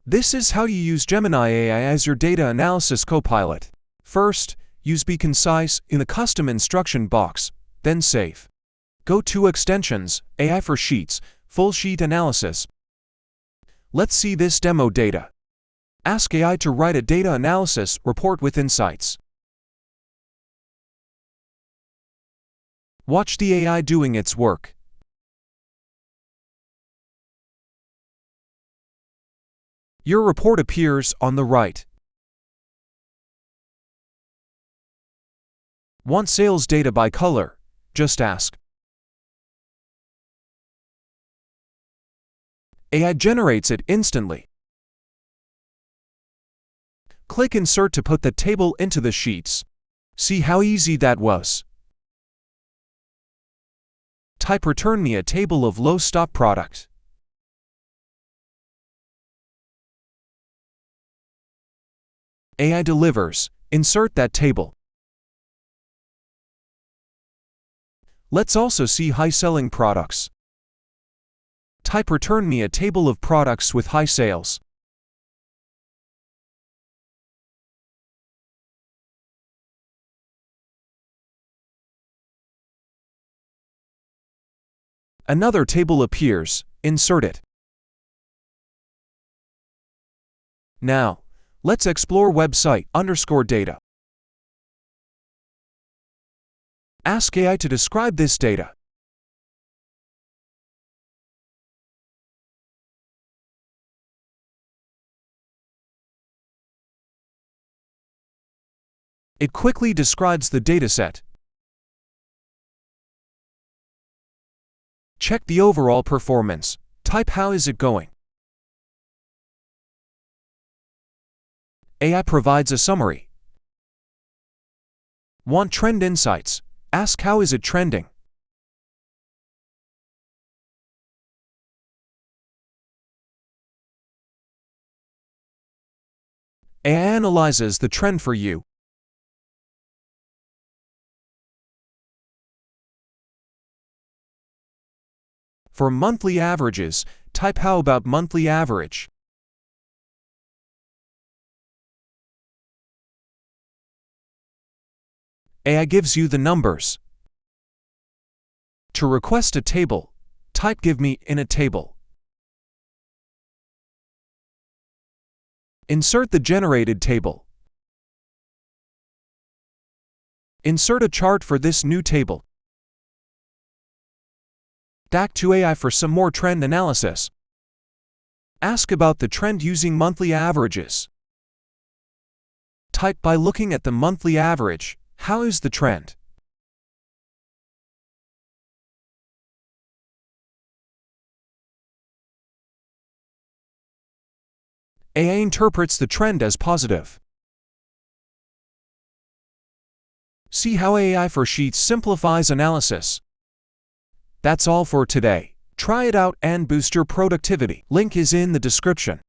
This is how you use Gemini AI as your data analysis copilot. First, use Be Concise in the custom instruction box, then Save. Go to Extensions, AI for Sheets, Full Sheet Analysis. Let's see this demo data. Ask AI to write a data analysis report with insights. Watch the AI doing its work. Your report appears on the right. Want sales data by color? Just ask. AI generates it instantly. Click Insert to put the table into the sheets. See how easy that was. Type Return me a table of low stock products. AI delivers. Insert that table. Let's also see high-selling products. Type Return me a table of products with high sales. Another table appears. Insert it. Now, let's explore website_data. Ask AI to describe this data. It quickly describes the dataset. Check the overall performance. Type How is it going? AI provides a summary. Want trend insights? Ask How is it trending? AI analyzes the trend for you. For monthly averages, type How about monthly average? AI gives you the numbers. To request a table, type Give me in a table. Insert the generated table. Insert a chart for this new table. Back to AI for some more trend analysis. Ask about the trend using monthly averages. Type By looking at the monthly average, how is the trend? AI interprets the trend as positive. See how AI for Sheets simplifies analysis. That's all for today. Try it out and boost your productivity. Link is in the description.